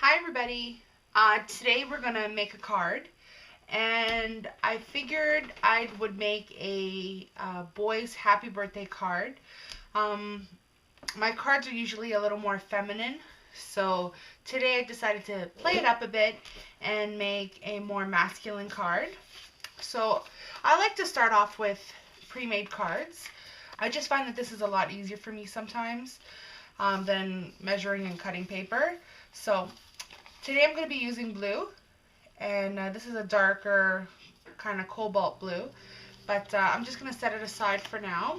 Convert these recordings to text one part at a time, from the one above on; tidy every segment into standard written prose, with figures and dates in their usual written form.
Hi everybody. Today we're gonna make a card, and I figured I would make a boy's happy birthday card. Um, my cards are usually a little more feminine, so today I decided to play it up a bit and make a more masculine card. So I like to start off with pre-made cards. I just find that this is a lot easier for me sometimes than measuring and cutting paper. So today I'm going to be using blue, and this is a darker kind of cobalt blue, but I'm just going to set it aside for now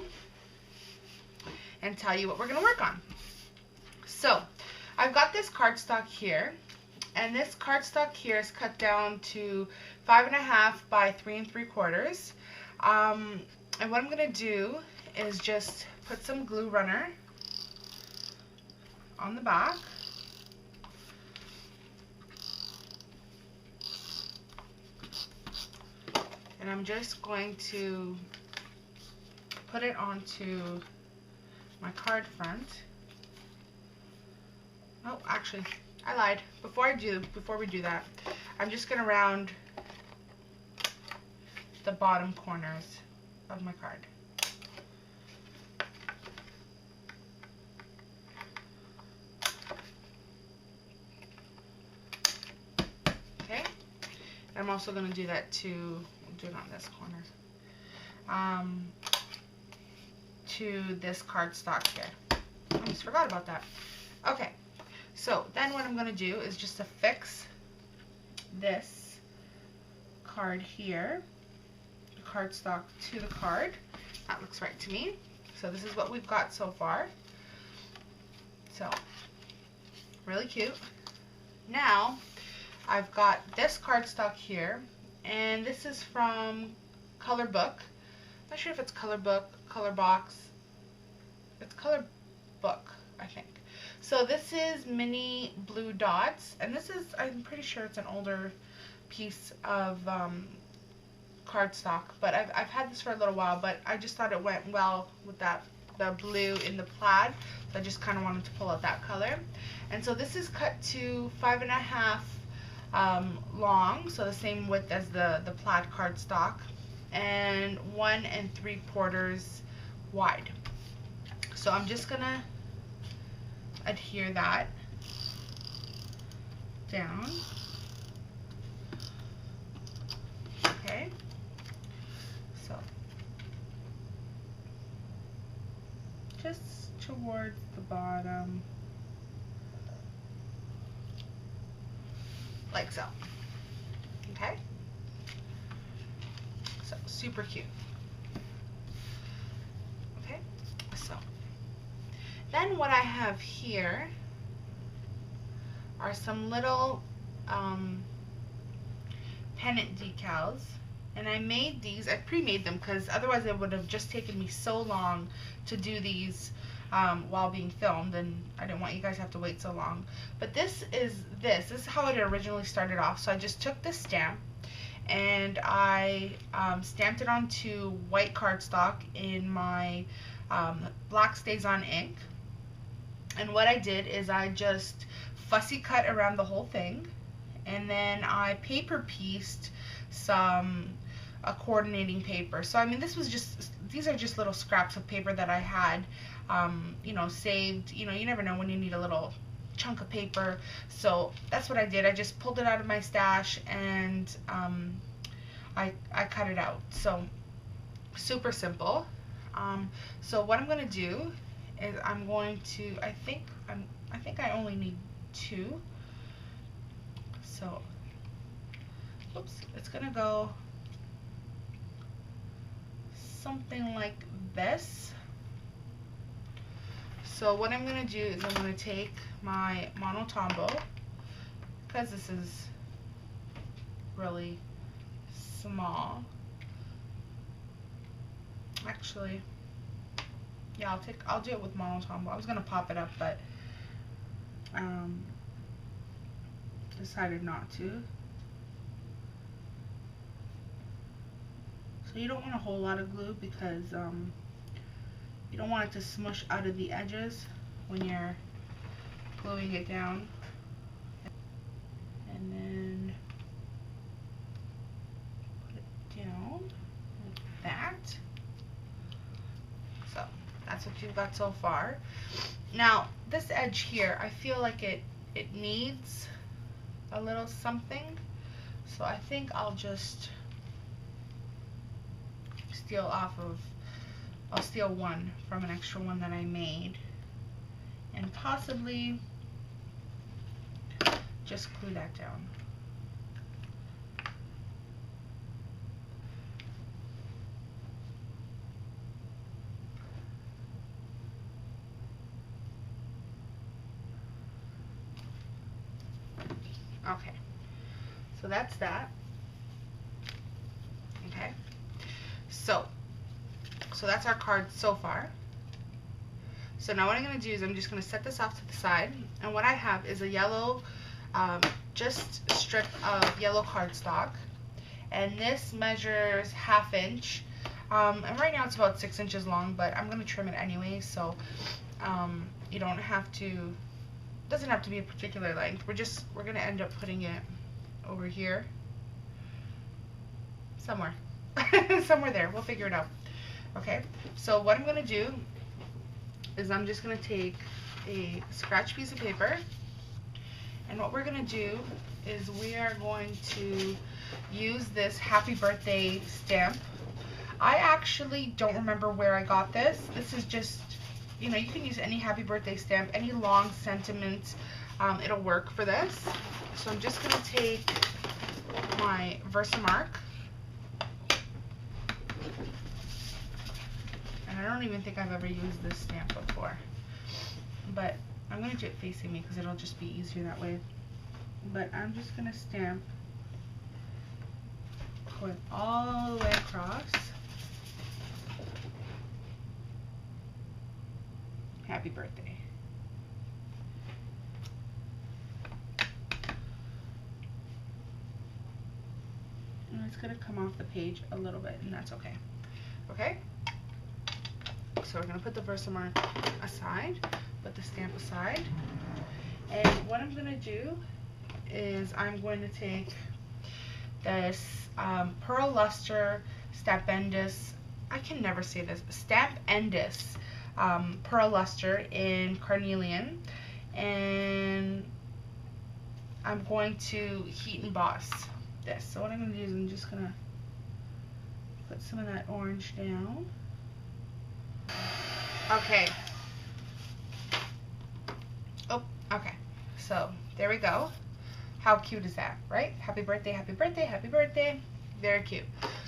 and tell you what we're going to work on. So I've got this cardstock here, and this cardstock here is cut down to 5.5 by 3 3/4. And what I'm going to do is just put some glue runner on the back. And I'm just going to put it onto my card front. Oh, actually, I lied. Before we do that, I'm just going to round the bottom corners of my card. Okay? I'm also going to do that to do it on this corner. To this cardstock here. I almost forgot about that. Okay, so then what I'm going to do is just affix this card here, the cardstock to the card. That looks right to me. So this is what we've got so far. So, really cute. Now, I've got this cardstock here, and this is from Color Book. I'm not sure if it's Color Book, Color Box. It's Color Book, I think. So this is mini blue dots, and this is, I'm pretty sure it's an older piece of cardstock, but I've had this for a little while, but I just thought it went well with that, the blue in the plaid, so I just kind of wanted to pull out that color. And so this is cut to 5.5 long, so the same width as the plaid cardstock, and 1 3/4 wide. So I'm just gonna adhere that down. Okay, so just towards the bottom, like so. Okay, so super cute. Okay, so then what I have here are some little pennant decals, and I made these, I pre-made them because otherwise it would have just taken me so long to do these while being filmed, and I didn't want you guys to have to wait so long. But this is how it originally started off. So I just took this stamp and I stamped it onto white cardstock in my black stays on ink. And what I did is I just fussy cut around the whole thing, and then I paper pieced some coordinating paper. So I mean, these are just little scraps of paper that I had you know, saved. You know, you never know when you need a little chunk of paper. So that's what I did. I just pulled it out of my stash, and I cut it out. So super simple. So what I'm going to do is I'm going to, I think I only need 2. So, oops, it's going to go something like this. So what I'm going to do is I'm going to take my monotombo, because this is really small. Actually, yeah, I'll do it with monotombo. I was going to pop it up, but decided not to. So you don't want a whole lot of glue, because you don't want it to smush out of the edges when you're gluing it down. we've got so far. Now, this edge here, I feel like it needs a little something. So I think I'll just I'll steal one from an extra one that I made. And possibly just glue that down. Okay, so that's that. Okay, so that's our card so far. So now what I'm going to do is I'm just going to set this off to the side, and what I have is a yellow, just strip of yellow cardstock, and this measures 1/2 inch, and right now it's about 6 inches long, but I'm going to trim it anyway, so you don't have to, doesn't have to be a particular length. We're going to end up putting it over here, somewhere, somewhere there, we'll figure it out. Okay, so what I'm going to do is I'm just going to take a scratch piece of paper, and what we're going to do is we are going to use this happy birthday stamp. I actually don't remember where I got this. This is just, you know, you can use any happy birthday stamp, any long sentiment, it'll work for this. So I'm just going to take my Versamark, and I don't even think I've ever used this stamp before, but I'm going to do it facing me because it'll just be easier that way. But I'm just going to stamp going all the way across. Happy birthday. And it's going to come off the page a little bit, and that's okay. Okay? So we're going to put the Versamark aside, put the stamp aside, and what I'm going to do is I'm going to take this Pearl Luster Stapendis, I can never say this, Stapendis Pearl Luster in Carnelian, and I'm going to heat emboss this. So what I'm going to do is I'm just going to put some of that orange down. Okay. Oh, okay. So there we go. How cute is that, right? Happy birthday, happy birthday, happy birthday. Very cute.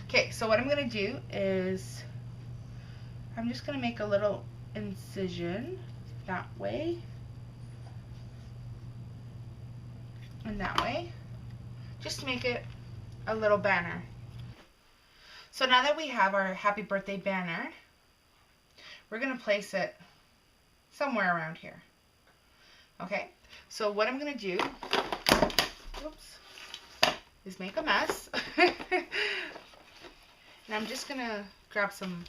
Okay, so what I'm going to do is I'm just going to make a little incision that way and that way, just to make it a little banner. So now that we have our happy birthday banner, we're going to place it somewhere around here. Okay, so what I'm going to do, whoops, is make a mess. And I'm just going to grab some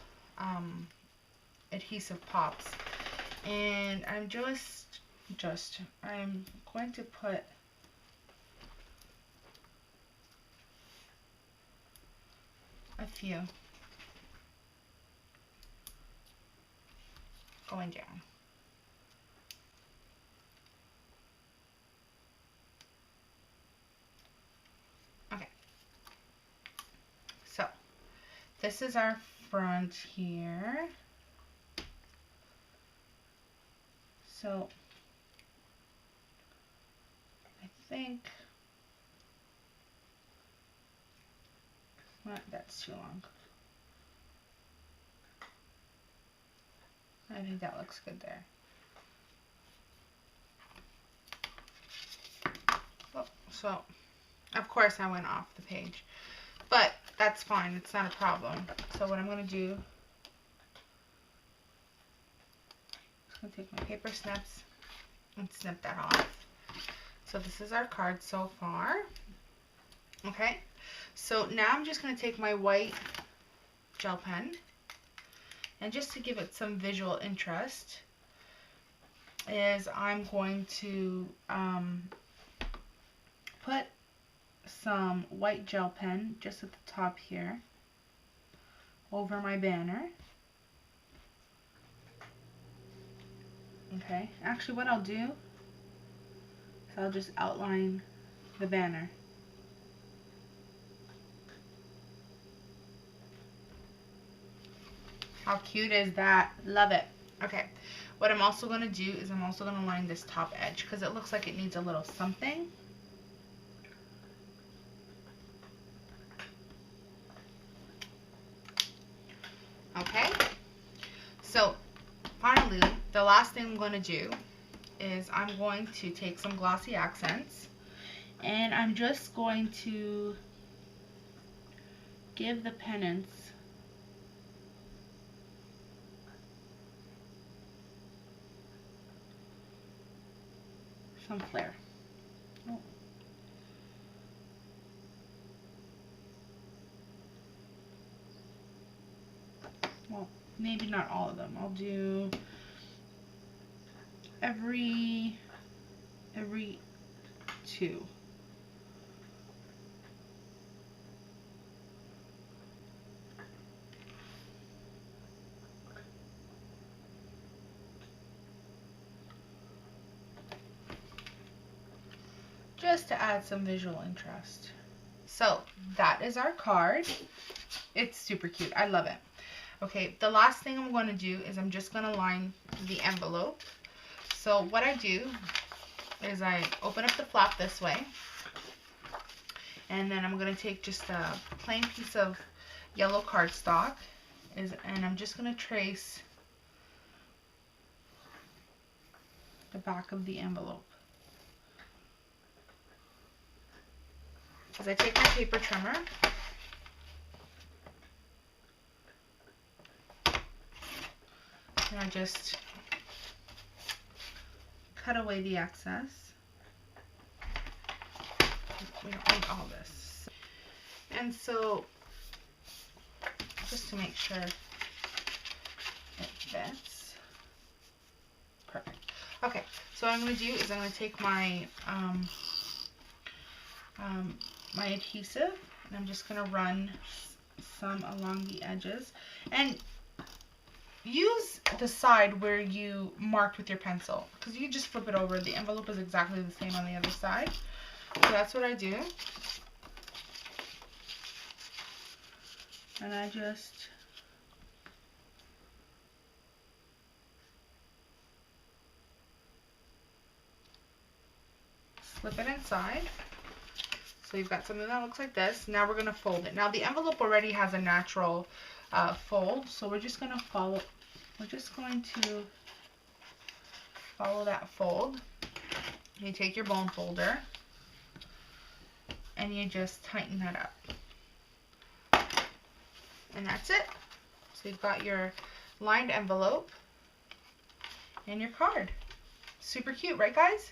adhesive pops, and I'm I'm going to put a few going down. Okay, so this is our front here. So I think that's too long. I think that looks good there. Oh, so of course I went off the page, but that's fine, it's not a problem. So what I'm going to do, I'm going to take my paper snips and snip that off. So this is our card so far. Okay, so now I'm just going to take my white gel pen, and just to give it some visual interest, is I'm going to put some white gel pen just at the top here over my banner. Okay, actually what I'll do is I'll just outline the banner. How cute is that? Love it. Okay, what I'm also going to do is I'm also going to line this top edge because it looks like it needs a little something. Okay, so finally, the last thing I'm going to do is I'm going to take some glossy accents and I'm just going to give the pennants some flair. Oh. Well, maybe not all of them. I'll do every two. Just to add some visual interest. So that is our card. It's super cute. I love it. Okay, the last thing I'm going to do is I'm just going to line the envelope. So what I do is I open up the flap this way, and then I'm going to take just a plain piece of yellow cardstock, and I'm just going to trace the back of the envelope. As I take my paper trimmer, and I just cut away the excess. We don't need all this. And so, just to make sure it fits. Perfect. Okay, so what I'm going to do is I'm going to take my my adhesive, and I'm just going to run some along the edges, and use the side where you marked with your pencil, because you just flip it over. The envelope is exactly the same on the other side. So that's what I do. And I just slip it inside. So you've got something that looks like this. Now we're going to fold it. Now the envelope already has a natural fold, so we're just going to follow that fold. You take your bone folder and you just tighten that up. And that's it. So you've got your lined envelope and your card. Super cute, right guys?